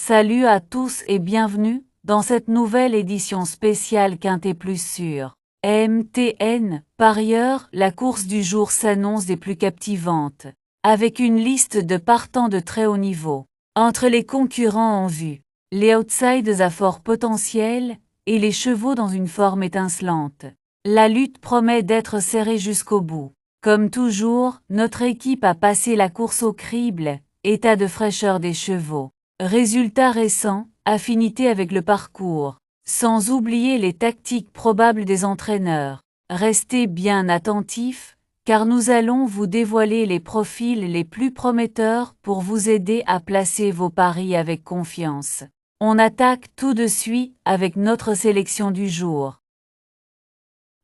Salut à tous et bienvenue dans cette nouvelle édition spéciale Quintet Plus sur MTN. Par ailleurs, la course du jour s'annonce des plus captivantes, avec une liste de partants de très haut niveau. Entre les concurrents en vue, les outsiders à fort potentiel et les chevaux dans une forme étincelante, la lutte promet d'être serrée jusqu'au bout. Comme toujours, notre équipe a passé la course au crible, état de fraîcheur des chevaux. Résultats récents, affinité avec le parcours, sans oublier les tactiques probables des entraîneurs. Restez bien attentifs, car nous allons vous dévoiler les profils les plus prometteurs pour vous aider à placer vos paris avec confiance. On attaque tout de suite avec notre sélection du jour.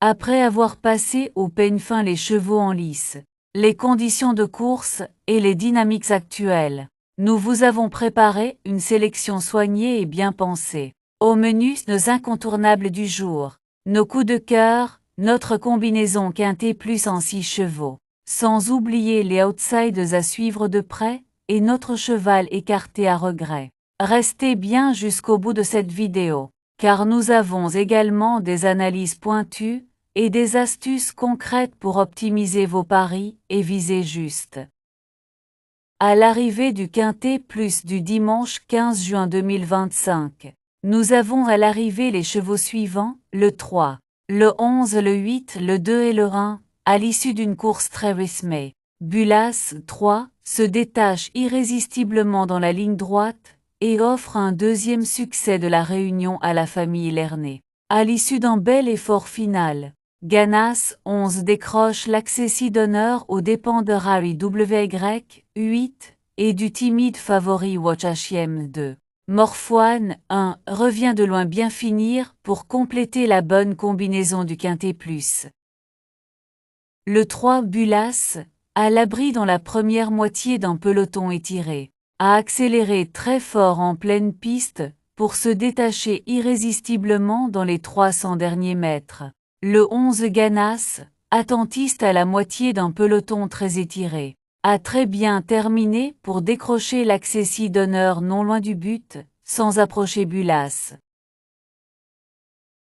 Après avoir passé au peigne fin les chevaux en lice, les conditions de course et les dynamiques actuelles, nous vous avons préparé une sélection soignée et bien pensée. Au menu, nos incontournables du jour, nos coups de cœur, notre combinaison Quintet Plus en 6 chevaux, sans oublier les outsiders à suivre de près, et notre cheval écarté à regret. Restez bien jusqu'au bout de cette vidéo, car nous avons également des analyses pointues et des astuces concrètes pour optimiser vos paris et viser juste. À l'arrivée du Quintet Plus du dimanche 15 juin 2025, nous avons à l'arrivée les chevaux suivants, le 3, le 11, le 8, le 2 et le 1, à l'issue d'une course très rythmée. Bulas 3 se détache irrésistiblement dans la ligne droite et offre un deuxième succès de la réunion à la famille Lernet. À l'issue d'un bel effort final, Ganas 11 décroche l'accessit d'honneur aux dépens de Harry WY 8 et du timide favori Watch HM 2. Morphoine 1 revient de loin bien finir pour compléter la bonne combinaison du Quintet Plus. Le 3 Bulas, à l'abri dans la première moitié d'un peloton étiré, a accéléré très fort en pleine piste pour se détacher irrésistiblement dans les 300 derniers mètres. Le 11 Ganas, attentiste à la moitié d'un peloton très étiré, a très bien terminé pour décrocher l'accessit d'honneur non loin du but, sans approcher Bulas.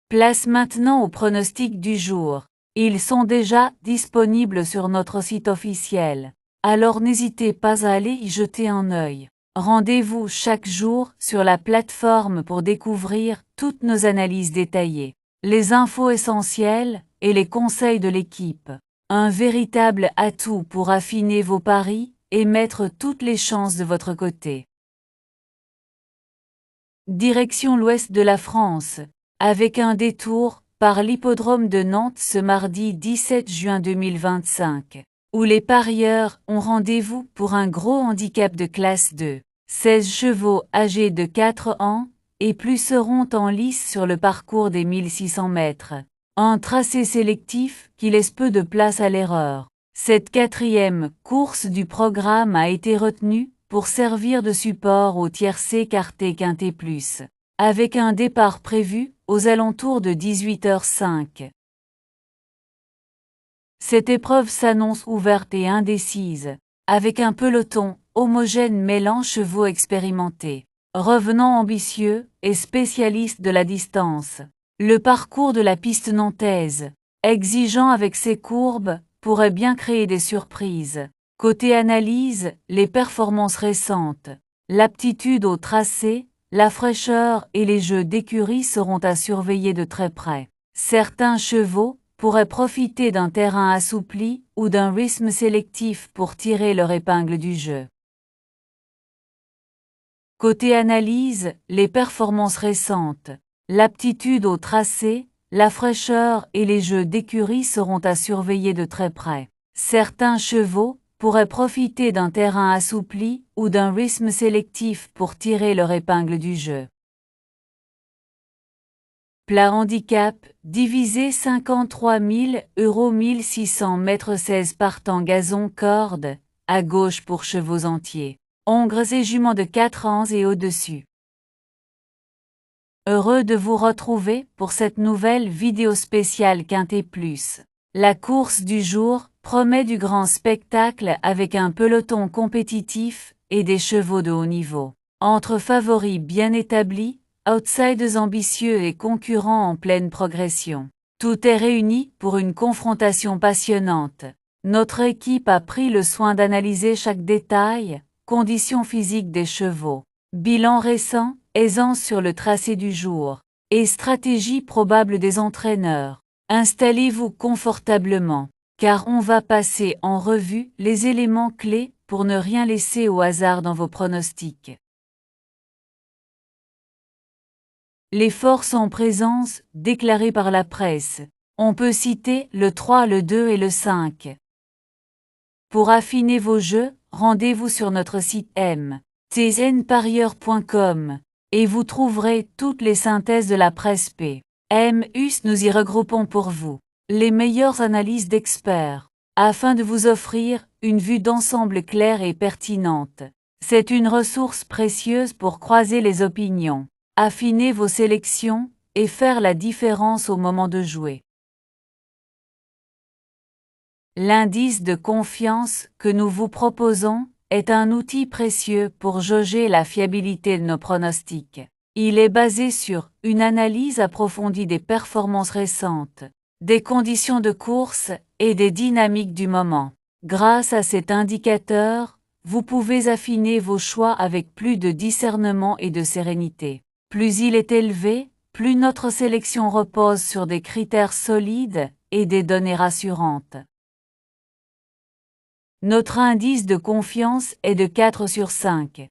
Place maintenant aux pronostics du jour. Ils sont déjà disponibles sur notre site officiel. Alors n'hésitez pas à aller y jeter un œil. Rendez-vous chaque jour sur la plateforme pour découvrir toutes nos analyses détaillées, les infos essentielles et les conseils de l'équipe. Un véritable atout pour affiner vos paris et mettre toutes les chances de votre côté. Direction l'ouest de la France, avec un détour par l'hippodrome de Nantes ce mardi 17 juin 2025, où les parieurs ont rendez-vous pour un gros handicap de classe 2. 16 chevaux âgés de 4 ans et plus seront en lice sur le parcours des 1600 mètres. Un tracé sélectif qui laisse peu de place à l'erreur. Cette quatrième course du programme a été retenue pour servir de support au tiercé quarté Quintet Plus, avec un départ prévu aux alentours de 18h05. Cette épreuve s'annonce ouverte et indécise, avec un peloton homogène mêlant chevaux expérimentés, revenants ambitieux et spécialistes de la distance. Le parcours de la piste nantaise, exigeant avec ses courbes, pourrait bien créer des surprises. Côté analyse, les performances récentes, l'aptitude au tracé, la fraîcheur et les jeux d'écurie seront à surveiller de très près. Certains chevaux pourraient profiter d'un terrain assoupli ou d'un rythme sélectif pour tirer leur épingle du jeu. Côté analyse, les performances récentes, l'aptitude au tracé, la fraîcheur et les jeux d'écurie seront à surveiller de très près. Certains chevaux pourraient profiter d'un terrain assoupli ou d'un rythme sélectif pour tirer leur épingle du jeu. Plat handicap, divisé 53 000 € 1600 mètres 16 partant gazon corde, à gauche pour chevaux entiers, hongres et juments de 4 ans et au-dessus. Heureux de vous retrouver pour cette nouvelle vidéo spéciale Quintet Plus. La course du jour promet du grand spectacle avec un peloton compétitif et des chevaux de haut niveau. entre favoris bien établis, outsiders ambitieux et concurrents en pleine progression. Tout est réuni pour une confrontation passionnante. Notre équipe a pris le soin d'analyser chaque détail, conditions physiques des chevaux, bilan récent, aisance sur le tracé du jour, et stratégie probable des entraîneurs. Installez-vous confortablement, car on va passer en revue les éléments clés pour ne rien laisser au hasard dans vos pronostics. Les forces en présence, déclarées par la presse. On peut citer le 3, le 2 et le 5. Pour affiner vos jeux, rendez-vous sur notre site mtnparieur.com et vous trouverez toutes les synthèses de la presse P. M.US. Nous y regroupons pour vous les meilleures analyses d'experts, afin de vous offrir une vue d'ensemble claire et pertinente. C'est une ressource précieuse pour croiser les opinions, affiner vos sélections et faire la différence au moment de jouer. L'indice de confiance que nous vous proposons est un outil précieux pour jauger la fiabilité de nos pronostics. Il est basé sur une analyse approfondie des performances récentes, des conditions de course et des dynamiques du moment. Grâce à cet indicateur, vous pouvez affiner vos choix avec plus de discernement et de sérénité. Plus il est élevé, plus notre sélection repose sur des critères solides et des données rassurantes. Notre indice de confiance est de 4 sur 5.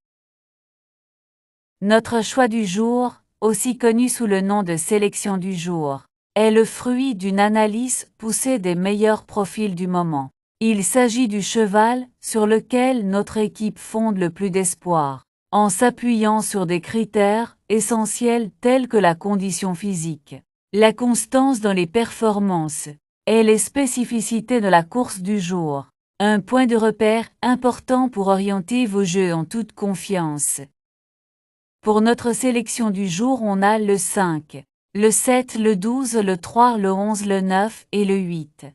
Notre choix du jour, aussi connu sous le nom de sélection du jour, est le fruit d'une analyse poussée des meilleurs profils du moment. Il s'agit du cheval sur lequel notre équipe fonde le plus d'espoir, en s'appuyant sur des critères essentiels tels que la condition physique, la constance dans les performances et les spécificités de la course du jour. Un point de repère important pour orienter vos jeux en toute confiance. Pour notre sélection du jour, on a le 5, le 7, le 12, le 3, le 11, le 9 et le 8.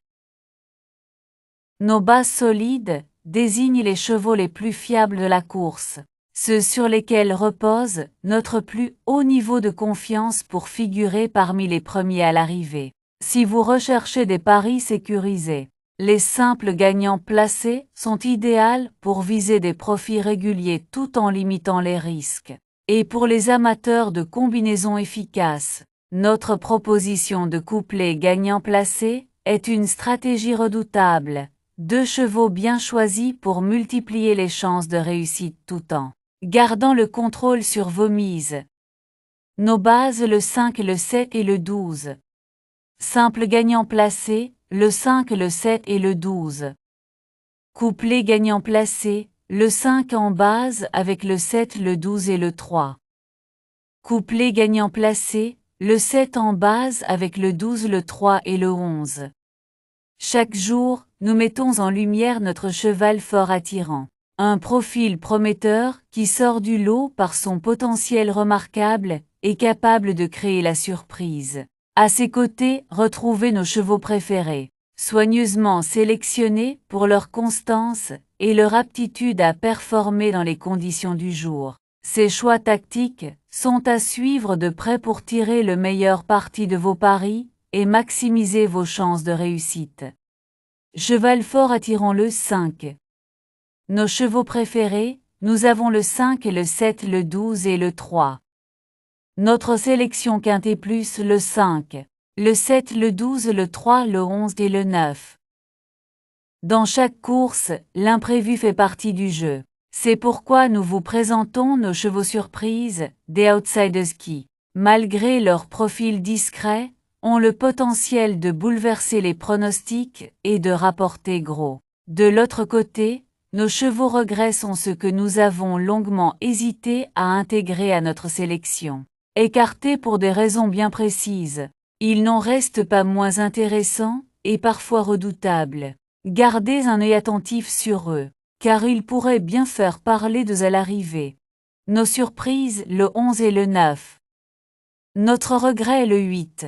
Nos bases solides désignent les chevaux les plus fiables de la course, ceux sur lesquels repose notre plus haut niveau de confiance pour figurer parmi les premiers à l'arrivée. Si vous recherchez des paris sécurisés, les simples gagnants placés sont idéaux pour viser des profits réguliers tout en limitant les risques. Et pour les amateurs de combinaisons efficaces, notre proposition de couplet gagnant placé est une stratégie redoutable. 2 chevaux bien choisis pour multiplier les chances de réussite tout en gardant le contrôle sur vos mises. Nos bases le 5, le 7 et le 12. Simple gagnant placé, le 5, le 7 et le 12. Couplet gagnant placé, le 5 en base avec le 7, le 12 et le 3. Couplet gagnant placé, le 7 en base avec le 12, le 3 et le 11. Chaque jour, nous mettons en lumière notre cheval fort attirant. Un profil prometteur qui sort du lot par son potentiel remarquable et capable de créer la surprise. À ses côtés, retrouvez nos chevaux préférés, soigneusement sélectionnés pour leur constance et leur aptitude à performer dans les conditions du jour. Ces choix tactiques sont à suivre de près pour tirer le meilleur parti de vos paris et maximiser vos chances de réussite. Cheval fort attirant le 5. Nos chevaux préférés, nous avons le 5, le 7, le 12 et le 3. Notre sélection quintet plus le 5, le 7, le 12, le 3, le 11 et le 9. Dans chaque course, l'imprévu fait partie du jeu. C'est pourquoi nous vous présentons nos chevaux surprises, des outsiders qui, malgré leur profil discret, ont le potentiel de bouleverser les pronostics et de rapporter gros. De l'autre côté, nos chevaux regrets sont ceux que nous avons longuement hésité à intégrer à notre sélection. Écartés pour des raisons bien précises, ils n'en restent pas moins intéressants et parfois redoutables. Gardez un œil attentif sur eux, car ils pourraient bien faire parler d'eux à l'arrivée. Nos surprises, le 11 et le 9. Notre regret, le 8.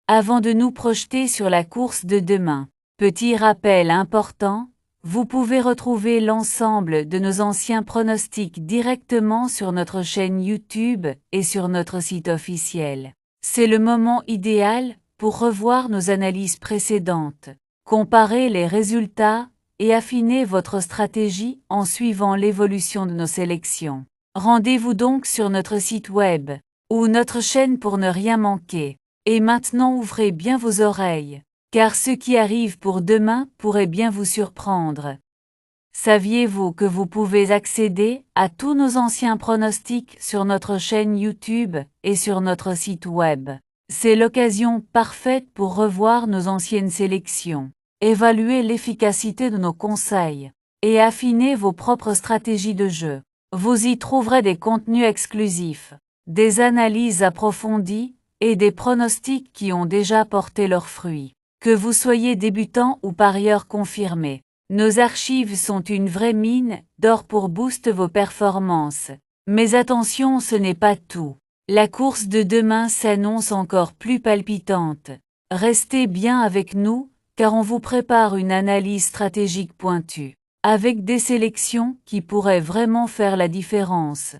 Avant de nous projeter sur la course de demain, petit rappel important, Vous pouvez retrouver l'ensemble de nos anciens pronostics directement sur notre chaîne YouTube et sur notre site officiel. C'est le moment idéal pour revoir nos analyses précédentes, comparer les résultats et affiner votre stratégie en suivant l'évolution de nos sélections. Rendez-vous donc sur notre site web ou notre chaîne pour ne rien manquer. Et maintenant ouvrez bien vos oreilles, car ce qui arrive pour demain pourrait bien vous surprendre. Saviez-vous que vous pouvez accéder à tous nos anciens pronostics sur notre chaîne YouTube et sur notre site web? C'est l'occasion parfaite pour revoir nos anciennes sélections, évaluer l'efficacité de nos conseils et affiner vos propres stratégies de jeu. Vous y trouverez des contenus exclusifs, des analyses approfondies et des pronostics qui ont déjà porté leurs fruits. Que vous soyez débutant ou parieur confirmé, nos archives sont une vraie mine d'or pour booster vos performances. Mais attention, ce n'est pas tout. La course de demain s'annonce encore plus palpitante. Restez bien avec nous, car on vous prépare une analyse stratégique pointue, avec des sélections qui pourraient vraiment faire la différence.